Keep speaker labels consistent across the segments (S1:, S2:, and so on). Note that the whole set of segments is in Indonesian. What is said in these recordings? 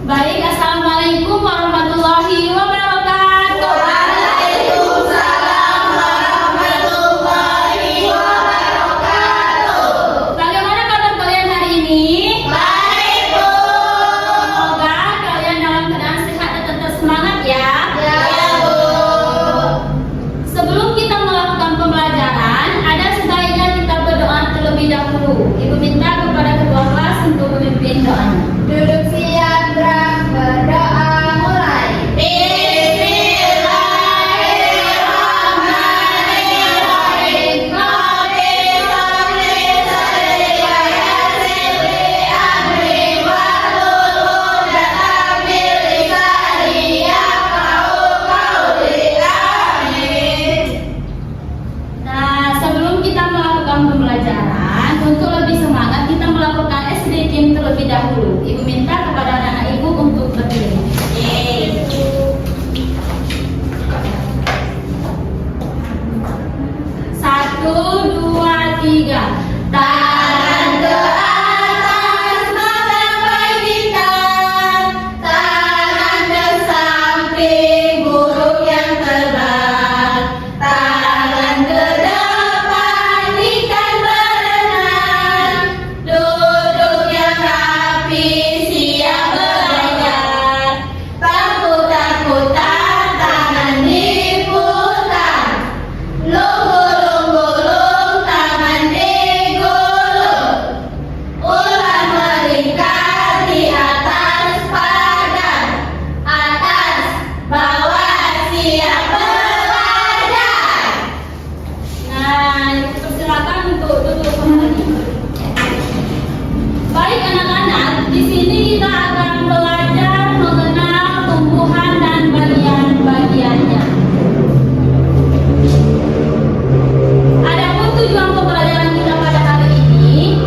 S1: Baik, Assalamualaikum warahmatullahi wabarakatuh.
S2: Waalaikumsalam warahmatullahi wabarakatuh.
S1: Bagaimana kabar kalian hari ini?
S2: Baik, Bu.
S1: Semoga kalian dalam keadaan sehat dan tetap semangat ya.
S2: Ya, Bu.
S1: Sebelum kita melakukan pembelajaran, ada sebaiknya kita berdoa terlebih dahulu. Ibu minta kepada ketua kelas untuk memimpin doanya.
S2: Duduk siap, gerak, berdoa mulai. Bismillahirrahmanirrahim. Rabbi sholli sholli wa yassir li amri wahlul 'uqdatam min lisani yafqahu qawli. Amin.
S1: Nah, sebelum kita melakukan pembelajaran, untuk lebih semangat kita melakukan SDKIM terlebih dahulu. Ibu minta kepada anak-anak ibu untuk berdiri. Satu, dua, tiga.
S2: Tangan ke atas, menggapai bintang. Tangan ke samping, burung yang terbang. Tangan ke depan, ikan berenang. Duduk yang rapi, siap belajar. Takut-takutan, tangan diputar. Lunggul-lunggulung, tangan digulung. Ular melingkar di atas pagar. Atas, bawah, siap belajar.
S1: Nah, persilakan untuk duduk kembali. Baik anak-anak, di sini kita akan belajar mengenal tumbuhan dan bagian-bagiannya. Adapun tujuan pembelajaran kita pada hari ini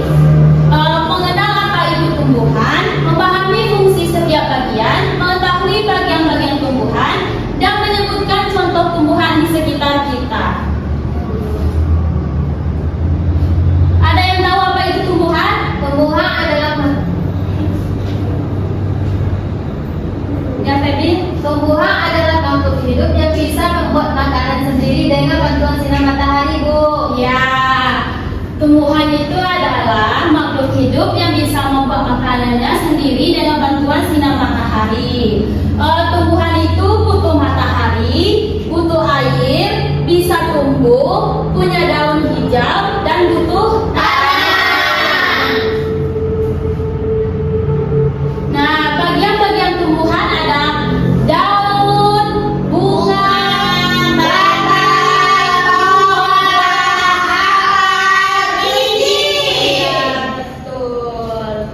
S1: mengenal apa itu tumbuhan, memahami fungsi setiap bagian, mengetahui bagian-bagian tumbuhan, dan menyebutkan contoh tumbuhan di sekitar kita. Ada yang tahu apa itu tumbuhan?
S2: Tumbuhan adalah
S1: Ya, Feby?
S2: Tumbuhan adalah makhluk hidup yang bisa membuat makanan sendiri dengan bantuan sinar matahari, Bu.
S1: Ya, tumbuhan itu adalah makhluk hidup yang bisa membuat makanannya sendiri dengan bantuan sinar matahari. Tumbuhan itu butuh matahari, butuh air, bisa tumbuh, punya daun hijau, dan butuh
S2: Tanah.
S1: Nah, bagian-bagian tumbuhan ada daun, bunga,
S2: Batang, pohon, akar, biji.
S1: ya, betul.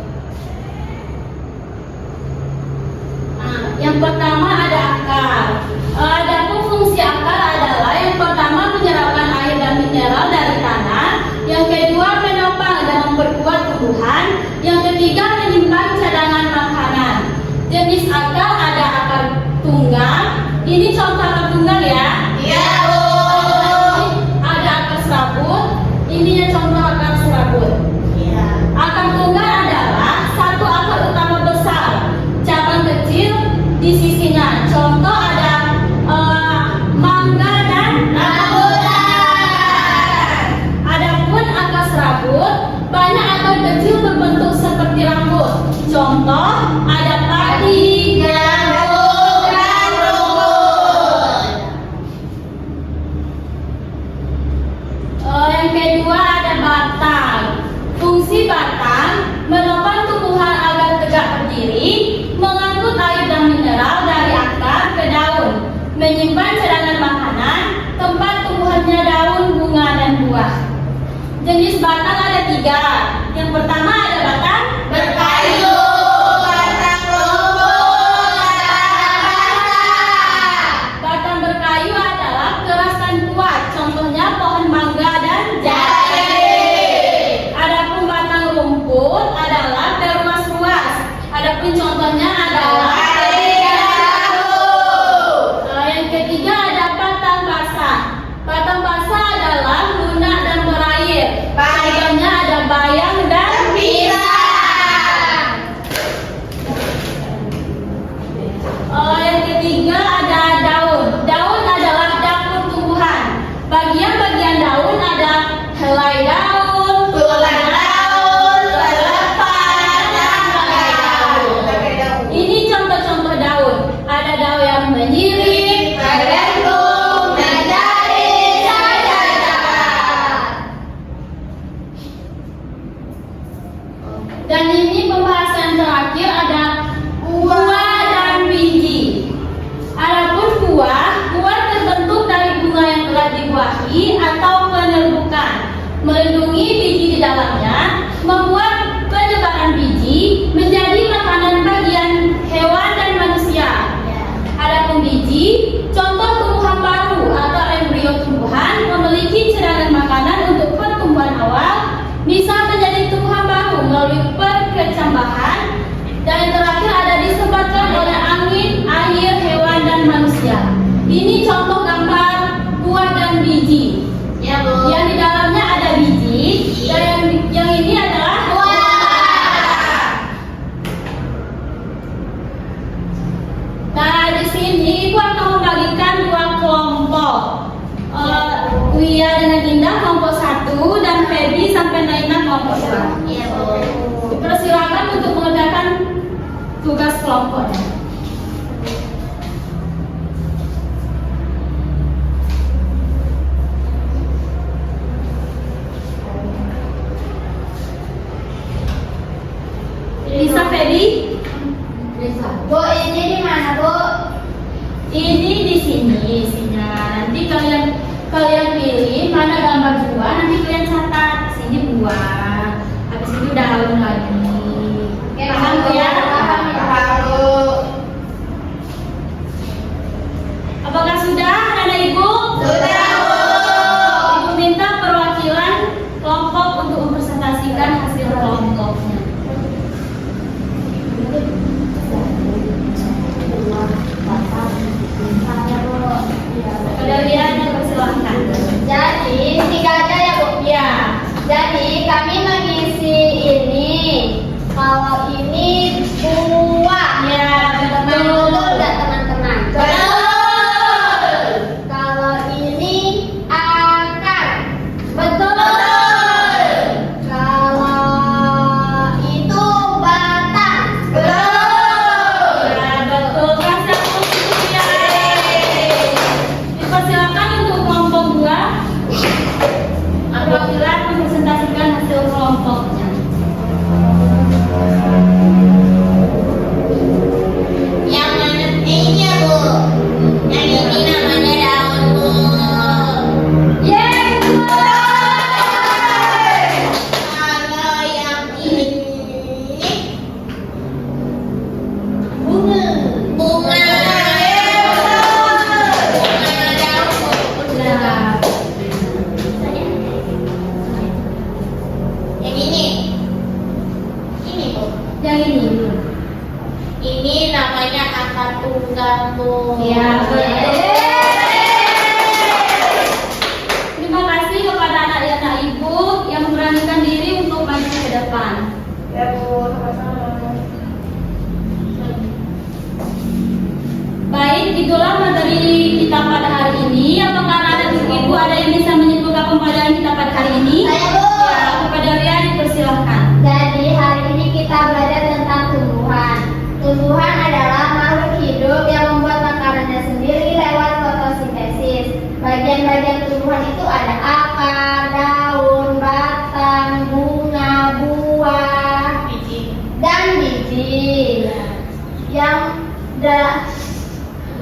S1: Nah, yang pertama ada akar. Adapun fungsi akar adalah yang pertama menyerapkan air dan mineral dari tanah, yang kedua menopang dan memperkuat tumbuhan, yang ketiga menyimpan cadangan makanan. Jenis akar ada akar tunggal. Ini contoh akar tunggal ya.
S2: Iya, Bu.
S1: Ada akar serabut. Ini yang contoh akar serabut.
S2: Iya.
S1: Akar tunggal adalah satu akar utama besar, cabang kecil di sisinya. Contoh ada mangga dan
S2: Rambutan.
S1: adapun akar serabut banyak akar kecil berbentuk seperti rambut. Contoh ada padi,
S2: Jagung dan rumput.
S1: Yang kedua ada batang. Fungsi batang menopang tumbuhan agar tegak berdiri, mengangkut air dan mineral dari akar ke daun, menyimpan cadangan makanan, tempat tumbuhannya daun, bunga, dan buah. Jenis batang ada tiga. Yang pertama ada batang
S2: Berkayu, batang rumput, batang.
S1: Batang berkayu adalah keras dan kuat. Contohnya pohon mangga dan jahe. Adapun batang rumput adalah berluas-luas. Adapun contohnya adalah yang ketiga ada batang basah. Batang basah adalah lunak dan berair. Contohnya ada bayam dan
S2: Gembira.
S1: Wia dengan Indah kelompok 1 dan Feby sampai Naina kelompok 2.
S2: Iya, Bu.
S1: Dipersilakan untuk mengerjakan tugas kelompoknya. Bisa Feby?
S2: Bisa. Bu, ini di mana, Bu?
S1: Ini di sini isinya. Nanti kalian pilih mana gambar buah, nanti kalian catat sini buah. Habis itu daun lagi. Paham Bu ya?
S2: Paham, Bu.
S1: Apakah sudah anak ibu?
S2: Sudah, Bu.
S1: Ibu minta perwakilan kelompok untuk mempresentasikan hasil kelompoknya. Kalian persilahkan.
S2: Jadi, tiga aja ya, Bu?
S1: Ya.
S2: Jadi, kami mengisi ini. Kalau ini buah.
S1: Ya,
S2: Betul
S1: betul.
S2: nggak, teman-teman?
S1: Betul.
S2: Kalau ini akar.
S1: Betul.
S2: Kalau itu batang.
S1: Ya, betul. Kasih aku ya. Dipersilakan untuk kelompok 2. Perwakilan mempresentasikan hasil kelompoknya.
S2: Yang mana ini, Bu? Yang ini namanya daun, Bu.
S1: Yeay,
S2: Kalau yang ini bunga. Bunga. Bunga daun, Bu.
S1: Ya.
S2: Yang ini. Ini, Bu.
S1: Yang ini.
S2: Ini namanya akar tunggal, Bu.
S1: Ya, betul. Terima kasih kepada anak-anak ibu yang memberanikan diri untuk maju ke depan.
S2: Ya, Bu, sama-sama.
S1: Baik, itulah materi kita pada hari ini. Apakah anak ibu ada yang bisa menyimpulkan pembelajaran kita pada hari ini?
S2: Saya, Bu.
S1: Ya, kepada Ria dipersilahkan.
S2: Jadi hari ini kita belajar tentang tumbuhan. Tumbuhan adalah makhluk hidup yang membuat makanannya sendiri lewat fotosintesis. Bagian-bagian tumbuhan itu ada akar, daun, batang, bunga, buah, dan biji. Yang udah,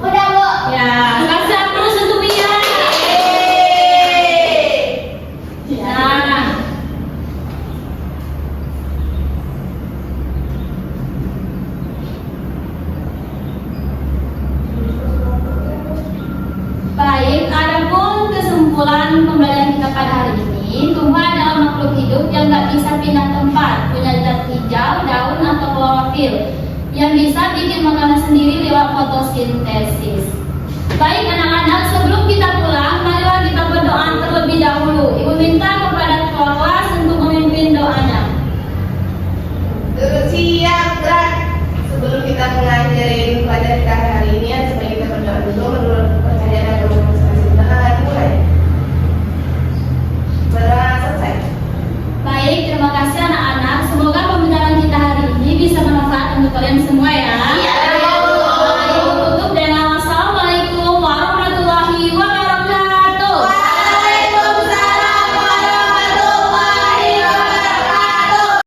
S2: Bu.
S1: Ya, kasih aplaus untuk Ria. Nah, baik, adapun kesimpulan pembelajaran kita pada hari ini, tumbuhan adalah makhluk hidup yang nggak bisa pindah tempat, punya zat hijau, daun atau klorofil, yang bisa bikin makanan sendiri lewat fotosintesis. Baik anak-anak, sebelum kita pulang, marilah kita berdoa terlebih dahulu. Ibu minta kepada ketua kelas untuk memimpin doanya.
S3: Turut siap, gerak. Sebelum kita mengajarin pelajaran kita